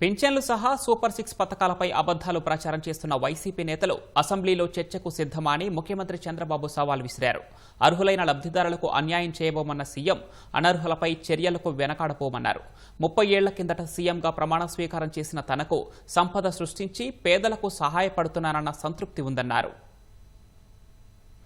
పింఛన్లు సహా సూపర్ 6 పథకాలపై అబద్ధాలు ప్రచారం చేస్తున్న వైసీపీ నేతలు అసెంబ్లీలో చర్చకు సిద్ధమా అని ముఖ్యమంత్రి చంద్రబాబు సవాల్ విసిరారు. అర్హులైన లబ్ధిదారులకు అన్యాయం చేయబోమన్న సీఎం అనర్హులపై చర్యలకు వెనకాడపోమన్నారు. 30 ఏళ్ల కిందట సీఎంగా ప్రమాణ స్వీకారం చేసిన తనకు సంపద సృష్టించి పేదలకు సహాయపడుతున్నానన్న సంతృప్తి ఉందన్నారు.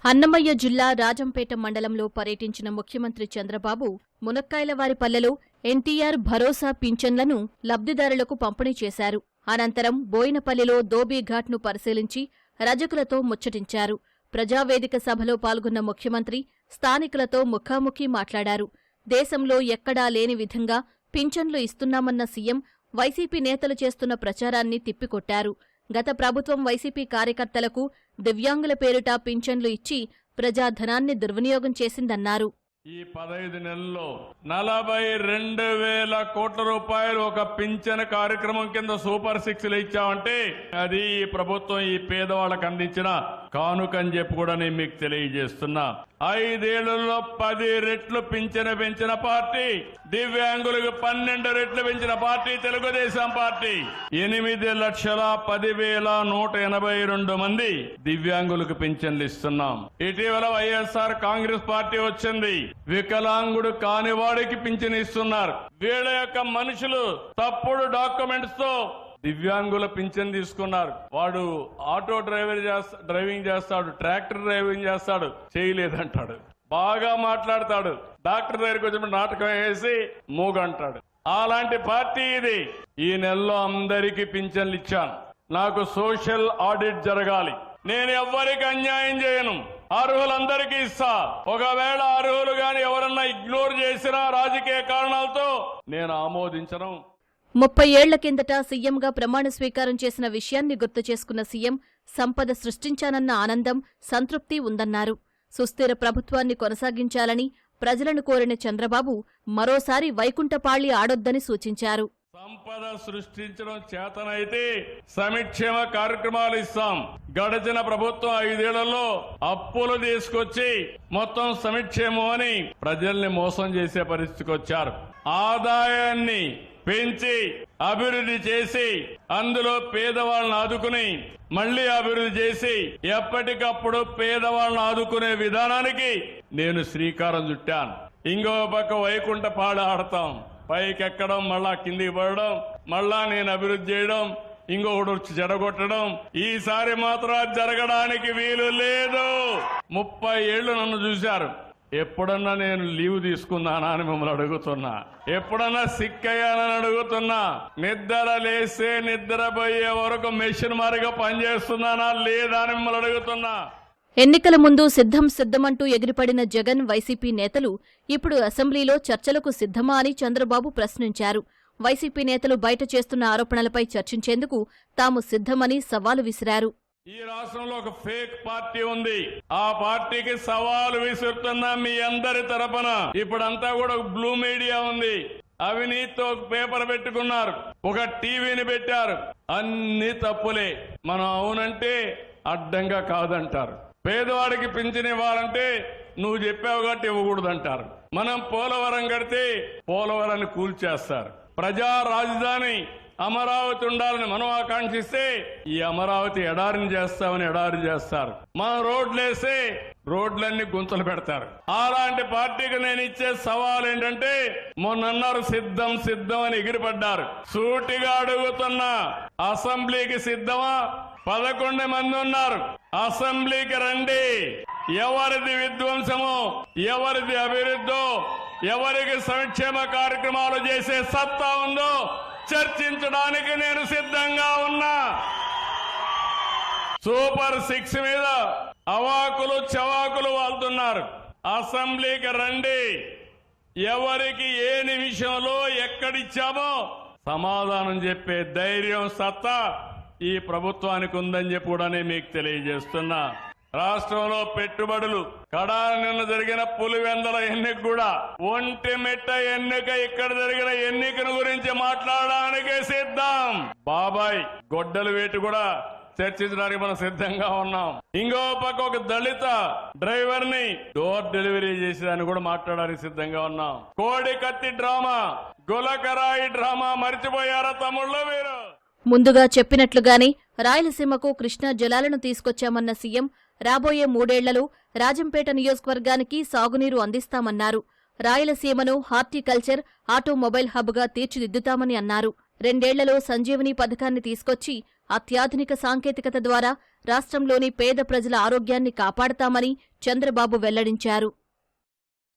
అన్నమయ్య జిల్లా రాజంపేట మండలంలో పర్యటించిన ముఖ్యమంత్రి చంద్రబాబు మునక్కాయలవారిపల్లెలో ఎన్టీఆర్ భరోసా పింఛన్లను లబ్ధిదారులకు పంపిణీ చేశారు. అనంతరం బోయినపల్లిలో ధోబీఘాట్ను పరిశీలించి రజకులతో ముచ్చటించారు. ప్రజావేదిక సభలో పాల్గొన్న ముఖ్యమంత్రి స్థానికులతో ముఖాముఖి మాట్లాడారు. దేశంలో ఎక్కడా లేని విధంగా పింఛన్లు ఇస్తున్నామన్న సీఎం వైసీపీ నేతలు చేస్తున్న ప్రచారాన్ని తిప్పికొట్టారు. గత ప్రభుత్వం వైసీపీ కార్యకర్తలకు దివ్యాంగుల పేరిట పింఛన్లు ఇచ్చి ప్రజాధనాన్ని దుర్వినియోగం చేసిందన్నారు. ఈ 15 నెలల్లో 42,000 కోట్ల రూపాయలు ఒక పింఛన్ కార్యక్రమం కింద సూపర్ 6లు ఇచ్చామంటే అది ఈ ప్రభుత్వం ఈ పేదవాళ్ళకు అందించిన కానుకని చెప్పి కూడా నేను మీకు తెలియజేస్తున్నా. 5 ఏళ్లలో 10 రెట్లు పింఛన్ పెంచిన పార్టీ, దివ్యాంగులకు 12 రెట్లు పెంచిన పార్టీ తెలుగుదేశం పార్టీ. 8,10,10,182 మంది దివ్యాంగులకు పింఛన్లు ఇస్తున్నాం. ఇటీవల వైఎస్ఆర్ కాంగ్రెస్ పార్టీ వచ్చింది, వికలాంగుడు కాని వాడికి పింఛన్ ఇస్తున్నారు. వీళ్ళ యొక్క మనుషులు తప్పుడు డాక్యుమెంట్స్ తో దివ్యాంగుల పింఛన్ తీసుకున్నారు. వాడు ఆటో డ్రైవింగ్ చేస్తాడు, ట్రాక్టర్ డ్రైవింగ్ చేస్తాడు, చేయలేదంటాడు, బాగా మాట్లాడతాడు, డాక్టర్ దగ్గరికి వచ్చి నాటకం వేసి మూగంటాడు. అలాంటి పార్టీ ఇది. ఈ నెలలో అందరికీ పింఛన్లు ఇచ్చాను. నాకు సోషల్ ఆడిట్ జరగాలి. నేను ఎవ్వరికి అన్యాయం చేయను, అర్హులందరికీ ఇస్తా. ఒకవేళ అర్హులు గాని ఎవరన్నా ఇగ్నోర్ చేసినా రాజకీయ కారణాలతో నేను ఆమోదించను. 30 ఏళ్ల కిందట సీఎంగా ప్రమాణ స్వీకారం చేసిన విషయాన్ని గుర్తు చేసుకున్న సీఎం సంపద సృష్టించానన్న ఆనందం, సంతృప్తి ఉందన్నారు. సుస్థిర ప్రభుత్వాన్ని కొనసాగించాలని ప్రజలను కోరిన చంద్రబాబు మరోసారి వైకుంఠపాళి ఆడొద్దని సూచించారు. సంపద సృష్టించడం చేతనైతే సంక్షేమ కార్యక్రమాలు ఇస్తాం. గడిచిన ప్రభుత్వం 5 ఏళ్లలో అప్పులు తీసుకొచ్చి మొత్తం సంక్షేమం అని ప్రజల్ని మోసం చేసే పరిస్థితికి వచ్చారు. ఆదాయాన్ని పెంచి అభివృద్ధి చేసి అందులో పేదవాళ్ళని ఆదుకుని మళ్లీ అభివృద్ధి చేసి ఎప్పటికప్పుడు పేదవాళ్ళని ఆదుకునే విధానానికి నేను శ్రీకారం చుట్టాను. ఇంకో పక్క వైకుంఠపాళి ఆడతాం, పైకెక్కడం, మళ్ళా కిందికి పడడం, మళ్ళా నేను అభివృద్ధి చేయడం, ఇంకొకటి వచ్చి చెడగొట్టడం. ఈసారి మాత్రం జరగడానికి వీలు లేదు. 30 ఏళ్లు నన్ను చూశారు. ఎప్పుడన్నా నేను లీవ్ తీసుకున్నానా అని మిమ్మల్ని అడుగుతున్నా, ఎప్పుడన్నా సిక్ అయ్యానని అడుగుతున్నా, నిద్ర లేస్తే నిద్రపోయే వరకు మెషిన్ మారిగా పనిచేస్తున్నానా లేదా అని మిమ్మల్ని అడుగుతున్నా. ఎన్నికల ముందు సిద్ధమంటూ ఎగిరిపడిన జగన్, వైసీపీ నేతలు ఇప్పుడు అసెంబ్లీలో చర్చలకు సిద్ధమా అని చంద్రబాబు ప్రశ్నించారు. వైసీపీ నేతలు బయట చేస్తున్న ఆరోపణలపై చర్చించేందుకు తాము సిద్ధమని సవాలు విసిరారు. ఈ రాష్ట్రంలో ఒక ఫేక్ పార్టీ ఉంది. ఆ పార్టీకి సవాలు విసురుతున్నా మీ అందరి తరపున. ఇప్పుడంతా కూడా బ్లూ మీడియా ఉంది. అవినీతితో పేపర్ పెట్టుకున్నారు, ఒక టీవీని పెట్టారు. అన్ని తప్పులే. మనం అవునంటే అడ్డంగా కాదంటారు. పేదవాడికి పింఛన్ ఇవ్వాలంటే నువ్వు చెప్పావు కాబట్టి ఇవ్వకూడదంటారు. మనం పోలవరం కడితే పోలవరాన్ని కూల్చేస్తారు. ప్రజా రాజధాని అమరావతి ఉండాలని మనం ఆకాంక్షిస్తే ఈ అమరావతి ఎడారిని చేస్తామని ఎడారి చేస్తారు. మనం రోడ్లేస్తే రోడ్లన్నీ గుంతలు పెడతారు. అలాంటి పార్టీకి నేను ఇచ్చే సవాల్ ఏంటంటే, మొన్నన్నారు సిద్ధం అని ఎగిరిపడ్డారు. సూటిగా అడుగుతున్నా, అసెంబ్లీకి సిద్ధమా? 11 మంది ఉన్నారు. అసెంబ్లీకి రండి. ఎవరిది విధ్వంసమో, ఎవరిది అభివృద్ధో, ఎవరికి సంక్షేమ కార్యక్రమాలు చేసే సత్తా ఉందో చర్చించడానికి నేను సిద్ధంగా ఉన్నా. సూపర్ 6 మీద అవాకులు చవాకులు వాళ్తున్నారు. అసెంబ్లీకి రండి. ఎవరికి ఏ నిమిషంలో ఎక్కడిచ్చామో సమాధానం చెప్పే ధైర్యం, సత్తా ఈ ప్రభుత్వానికి ఉందని చెప్పి కూడా మీకు తెలియజేస్తున్నా. రాష్ట్రంలో పెట్టుబడులు కడాన నిన్న జరిగిన పులివెందల ఎన్నిక కూడా ఒంటిమిట్ట ఎన్నిక, ఇక్కడ జరిగిన ఎన్నికను గురించి మాట్లాడడానికి సిద్ధం. బాబాయ్ గొడ్డలు వేటు కూడా చర్చించడానికి మనం సిద్ధంగా ఉన్నాం. ఇంకో పక్క ఒక దళిత డ్రైవర్ ని డోర్ డెలివరీ చేసేదాన్ని కూడా మాట్లాడడానికి సిద్ధంగా ఉన్నాం. కోడి కత్తి డ్రామా, గులకరాయి డ్రామా మర్చిపోయారా తమ్ముళ్ళు మీరు? ముందుగా చెప్పినట్లుగానే రాయలసీమకు కృష్ణా జలాలను తీసుకొచ్చామన్న సీఎం రాబోయే 3 ఏళ్లలో రాజంపేట నియోజకవర్గానికి సాగునీరు అందిస్తామన్నారు. రాయలసీమను హార్టికల్చర్, ఆటోమొబైల్ హబ్గా తీర్చిదిద్దుతామని అన్నారు. 2 ఏళ్లలో సంజీవని పథకాన్ని తీసుకొచ్చి అత్యాధునిక సాంకేతికత ద్వారా రాష్ట్రంలోని పేద ప్రజల ఆరోగ్యాన్ని కాపాడతామని చంద్రబాబు వెల్లడించారు.